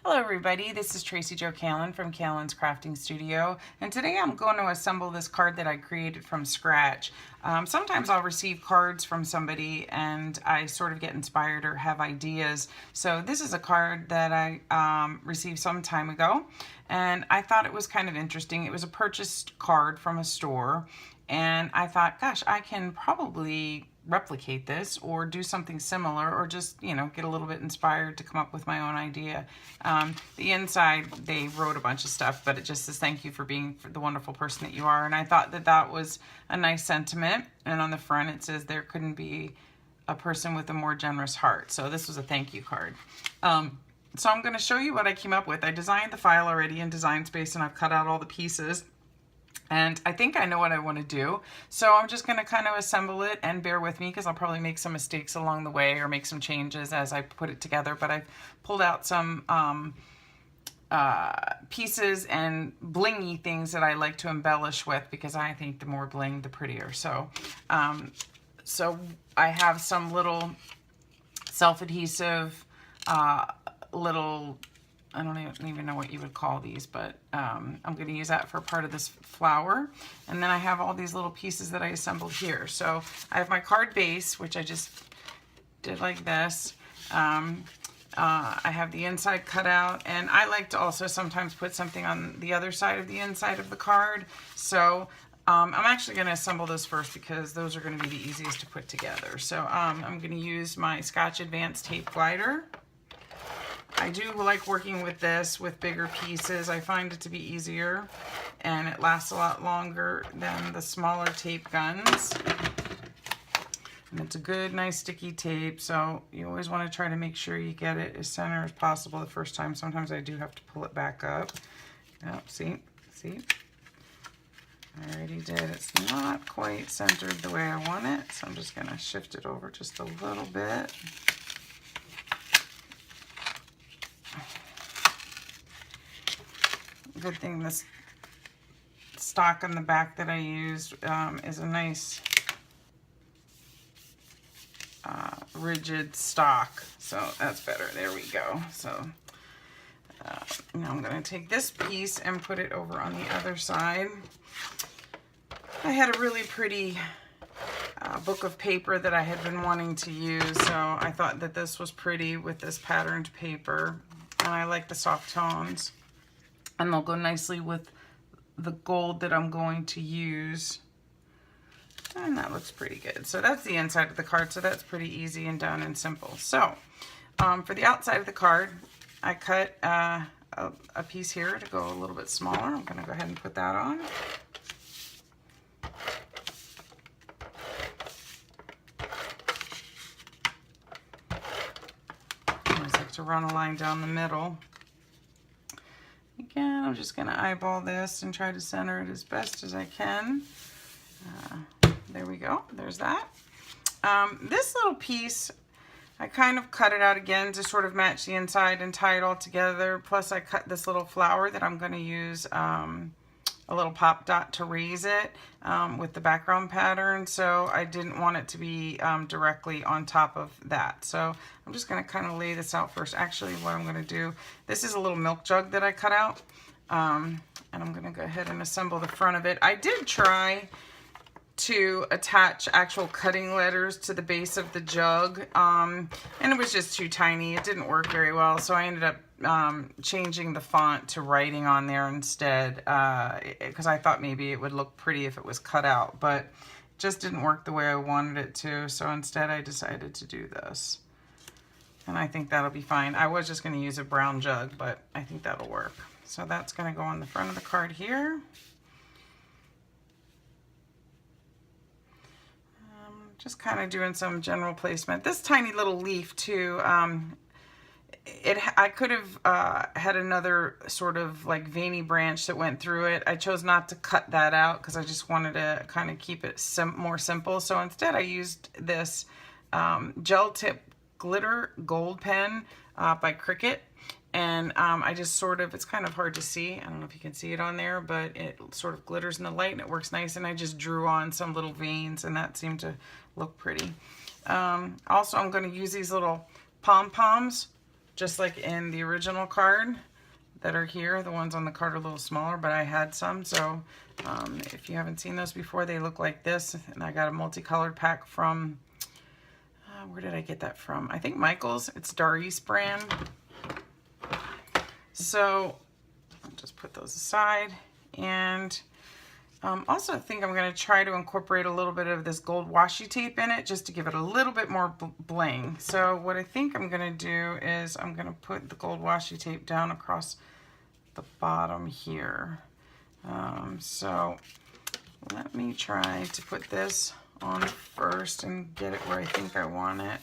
Hello everybody, this is Tracy Jo Callan from Callan's Crafting Studio, and today I'm going to assemble this card that I created from scratch. Sometimes I'll receive cards from somebody and I sort of get inspired or have ideas. So this is a card that I received some time ago, and I thought it was kind of interesting. It was a purchased card from a store, and I thought, gosh, I can probably replicate this or do something similar, or just, you know, get a little bit inspired to come up with my own idea. The inside, they wrote a bunch of stuff, but it just says thank you for being the wonderful person that you are, and I thought that that was a nice sentiment. And on the front it says there couldn't be a person with a more generous heart. So this was a thank you card. So I'm going to show you what I came up with. I designed the file already in Design Space and I've cut out all the pieces. And I think I know what I want to do, so I'm just going to kind of assemble it, and bear with me because I'll probably make some mistakes along the way or make some changes as I put it together. But I've pulled out some pieces and blingy things that I like to embellish with, because I think the more bling, the prettier. So, so I have some little self-adhesive little, I don't even know what you would call these, but I'm going to use that for part of this flower. And then I have all these little pieces that I assembled here. So I have my card base, which I just did like this. I have the inside cut out, and I like to also sometimes put something on the other side of the inside of the card. So I'm actually going to assemble this first because those are going to be the easiest to put together. So I'm going to use my Scotch Advanced Tape Glider. I do like working with this with bigger pieces. I find it to be easier, and it lasts a lot longer than the smaller tape guns. And it's a good, nice sticky tape, so you always want to try to make sure you get it as center as possible the first time. Sometimes I do have to pull it back up. Oh, see? I already did. It's not quite centered the way I want it, so I'm just going to shift it over just a little bit. Good thing this stock on the back that I used is a nice rigid stock, so that's better. There we go. So now I'm going to take this piece and put it over on the other side. I had a really pretty book of paper that I had been wanting to use, so I thought that this was pretty with this patterned paper, and I like the soft tones. And they'll go nicely with the gold that I'm going to use. And that looks pretty good. So that's the inside of the card. So that's pretty easy and done and simple. So for the outside of the card, I cut a piece here to go a little bit smaller. I'm going to go ahead and put that on. I always like to run a line down the middle. Again, I'm just going to eyeball this and try to center it as best as I can. There we go. There's that. This little piece, I kind of cut it out again to sort of match the inside and tie it all together. Plus, I cut this little flower that I'm going to use a little pop dot to raise it with the background pattern. So I didn't want it to be directly on top of that. So I'm just going to kind of lay this out first. Actually, what I'm going to do, this is a little milk jug that I cut out. And I'm going to go ahead and assemble the front of it. I did try to attach actual cutting letters to the base of the jug, and it was just too tiny. It didn't work very well, so I ended up changing the font to writing on there instead, because I thought maybe it would look pretty if it was cut out, but it just didn't work the way I wanted it to. So instead I decided to do this, and I think that'll be fine. I was just going to use a brown jug, but I think that'll work. So that's going to go on the front of the card here. Just kind of doing some general placement. This tiny little leaf too, I could have had another sort of like veiny branch that went through it. I chose not to cut that out because I just wanted to kind of keep it more simple. So instead I used this gel tip glitter gold pen by Cricut. And I just sort of, it's kind of hard to see. I don't know if you can see it on there, but it sort of glitters in the light and it works nice. And I just drew on some little veins and that seemed to look pretty. Also, I'm going to use these little pom-poms just like in the original card that are here. The ones on the card are a little smaller, but I had some. So if you haven't seen those before, they look like this. And I got a multicolored pack from, where did I get that from? I think Michael's. It's Doris brand. So I'll just put those aside. And also I think I'm going to try to incorporate a little bit of this gold washi tape in it just to give it a little bit more bling. So what I think I'm going to do is I'm going to put the gold washi tape down across the bottom here. So let me try to put this on first and get it where I think I want it.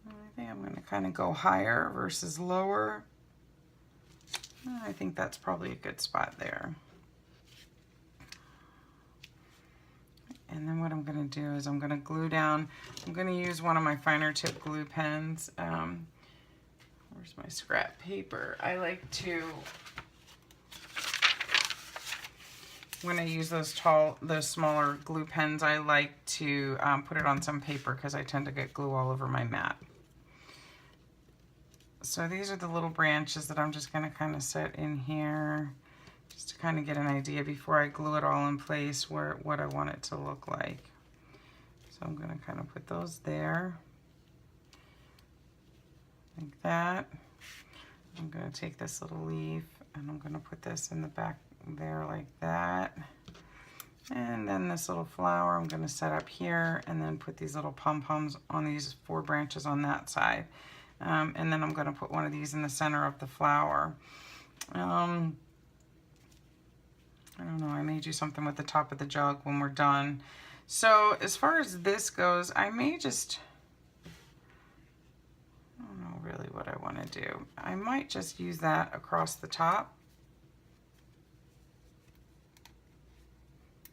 I think I'm going to kind of go higher versus lower. I think that's probably a good spot there. And then what I'm going to do is I'm going to glue down. I'm going to use one of my finer tip glue pens. Where's my scrap paper? I like to, when I use those smaller glue pens, I like to put it on some paper because I tend to get glue all over my mat. So these are the little branches that I'm just going to kind of set in here, just to kind of get an idea before I glue it all in place what I want it to look like. So I'm going to kind of put those there, like that. I'm going to take this little leaf and I'm going to put this in the back there like that. And then this little flower I'm going to set up here and then put these little pom-poms on these 4 branches on that side. And then I'm going to put one of these in the center of the flower. I don't know, I may do something with the top of the jug when we're done. So as far as this goes, I may just, I don't know really what I want to do. I might just use that across the top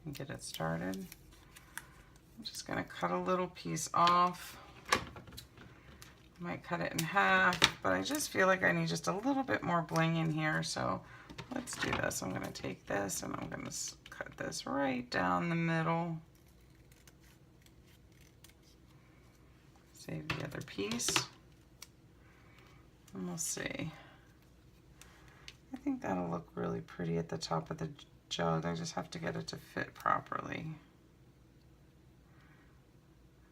and get it started. I'm just going to cut a little piece off. I might cut it in half, but I just feel like I need just a little bit more bling in here. So let's do this. I'm going to take this and I'm going to cut this right down the middle. Save the other piece. And we'll see. I think that'll look really pretty at the top of the jug. I just have to get it to fit properly.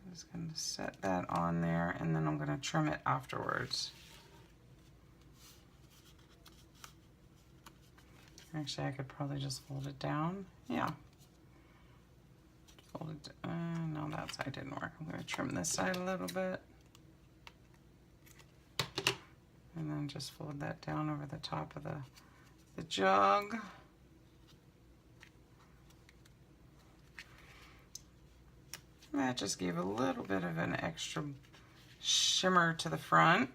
I'm just going to set that on there and then I'm going to trim it afterwards. Actually, I could probably just fold it down. Yeah. Fold it. No, that side didn't work. I'm going to trim this side a little bit. And then just fold that down over the top of the jug. That just gave a little bit of an extra shimmer to the front.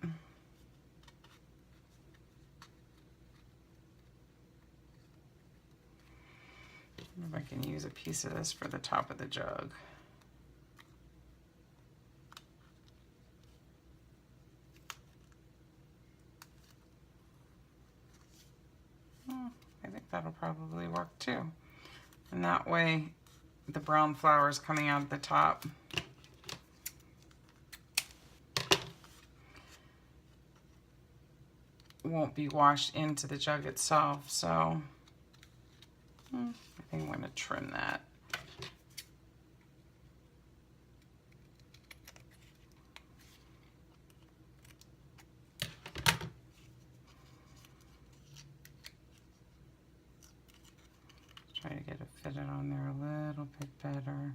If I can use a piece of this for the top of the jug. I think that'll probably work too. And that way the brown flower is coming out at the top. Won't be washed into the jug itself, so I think I'm going to trim that. Try to get it fitted on there a little bit better.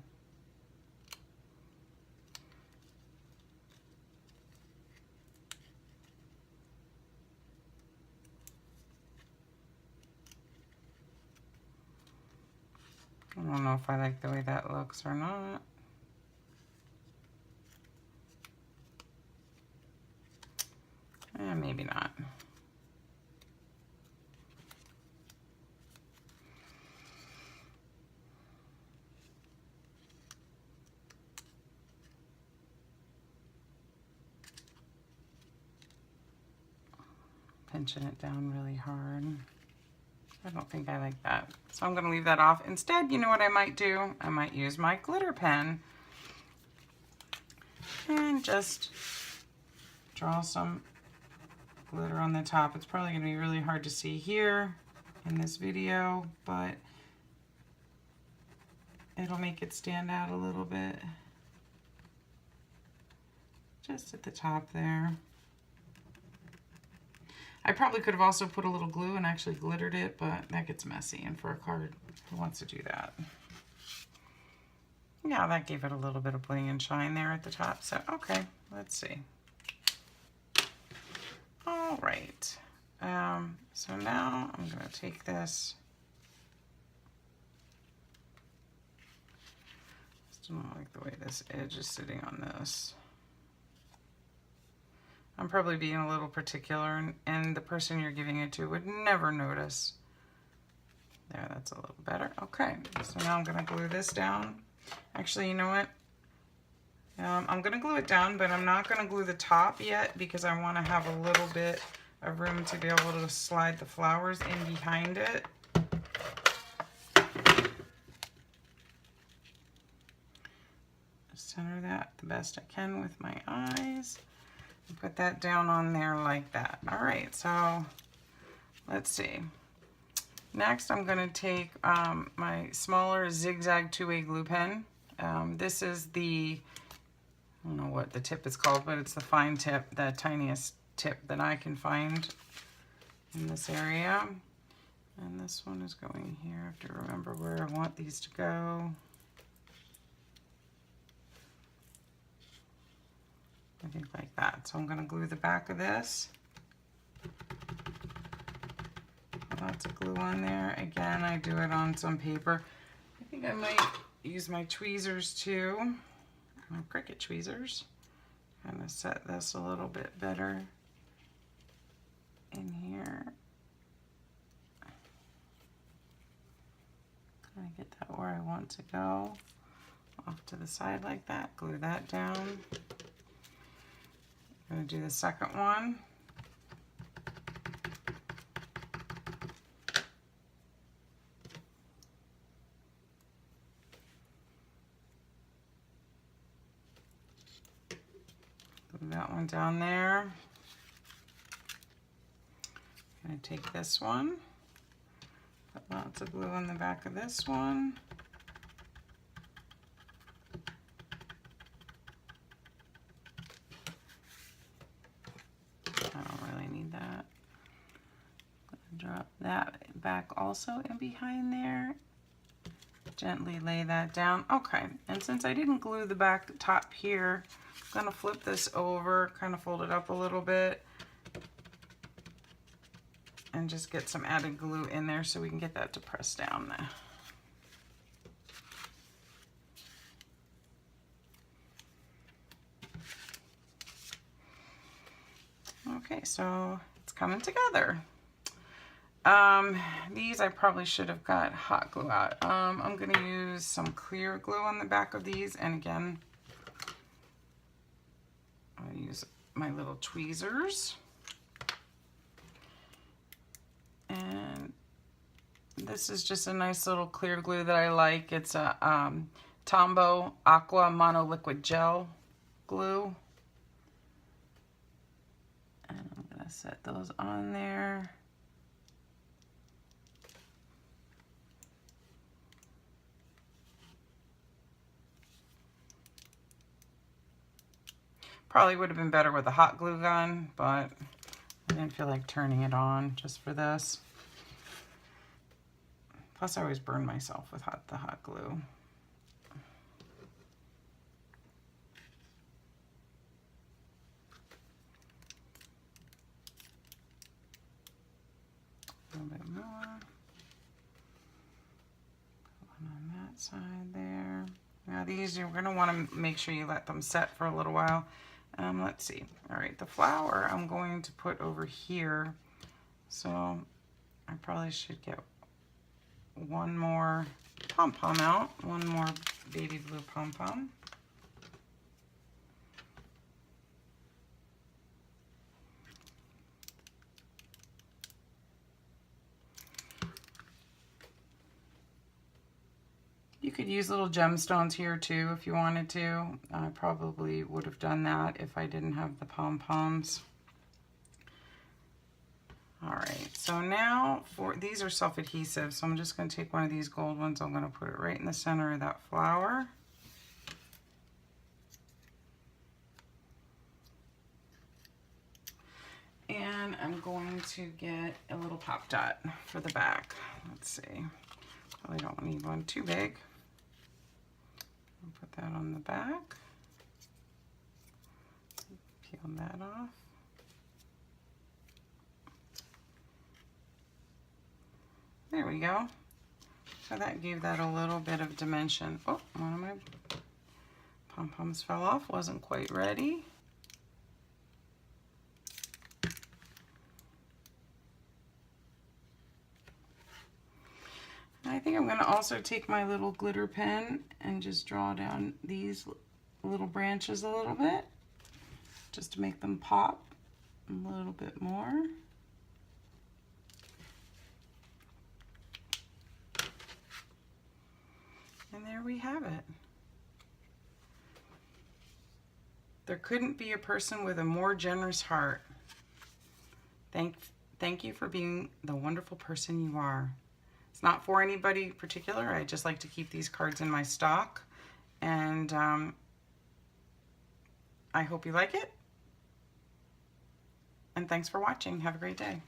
I don't know if I like the way that looks or not. Maybe not. Pinching it down really hard. I don't think I like that. So I'm going to leave that off. Instead, you know what I might do? I might use my glitter pen and just draw some glitter on the top. It's probably going to be really hard to see here in this video, but it'll make it stand out a little bit. Just at the top there. I probably could have also put a little glue and actually glittered it, but that gets messy, and for a card, who wants to do that? Yeah, that gave it a little bit of bling and shine there at the top. So, okay, let's see. All right. So now I'm going to take this. Just don't like the way this edge is sitting on this. I'm probably being a little particular, and the person you're giving it to would never notice. There, that's a little better. Okay, so now I'm going to glue this down. Actually, you know what? I'm going to glue it down, but I'm not going to glue the top yet because I want to have a little bit of room to be able to slide the flowers in behind it. Center that the best I can with my eyes. Put that down on there like that. All right, so let's see. Next, I'm going to take my smaller zigzag 2A glue pen. This is the, I don't know what the tip is called, but it's the fine tip, the tiniest tip that I can find in this area. And this one is going here. I have to remember where I want these to go. I think like that. So I'm going to glue the back of this. Lots of glue on there. Again, I do it on some paper. I think I might use my tweezers too, my Cricut tweezers. Kind of set this a little bit better in here. Kind of get that where I want to go. Off to the side like that. Glue that down. I'm going to do the second one. Glue that one down there. I'm going to take this one. Put lots of glue on the back of this one. Drop that back also in behind there. Gently lay that down. Okay, and since I didn't glue the back top here, I'm going to flip this over, kind of fold it up a little bit, and just get some added glue in there so we can get that to press down there. Okay, so it's coming together. These I probably should have got hot glue out. I'm going to use some clear glue on the back of these, and again, I'll use my little tweezers. And this is just a nice little clear glue that I like. It's a Tombow Aqua Mono Liquid Gel glue. And I'm going to set those on there. Probably would have been better with a hot glue gun, but I didn't feel like turning it on just for this. Plus, I always burn myself with the hot glue. A little bit more. Put one on that side there. Now these, you're going to want to make sure you let them set for a little while. Let's see. All right, the flower I'm going to put over here. So I probably should get one more pom-pom out, one more baby blue pom-pom. You could use little gemstones here too if you wanted to. I probably would have done that if I didn't have the pom-poms. All right, so now these are self-adhesive, so I'm just going to take one of these gold ones. I'm going to put it right in the center of that flower. And I'm going to get a little pop dot for the back. Let's see. Probably don't need one too big. I'll put that on the back. Peel that off. There we go. So that gave that a little bit of dimension. Oh, one of my pom-poms fell off, wasn't quite ready. I think I'm going to also take my little glitter pen and just draw down these little branches a little bit, just to make them pop a little bit more. And there we have it. There couldn't be a person with a more generous heart. Thank you for being the wonderful person you are. It's not for anybody particular. I just like to keep these cards in my stock. And I hope you like it. And thanks for watching. Have a great day.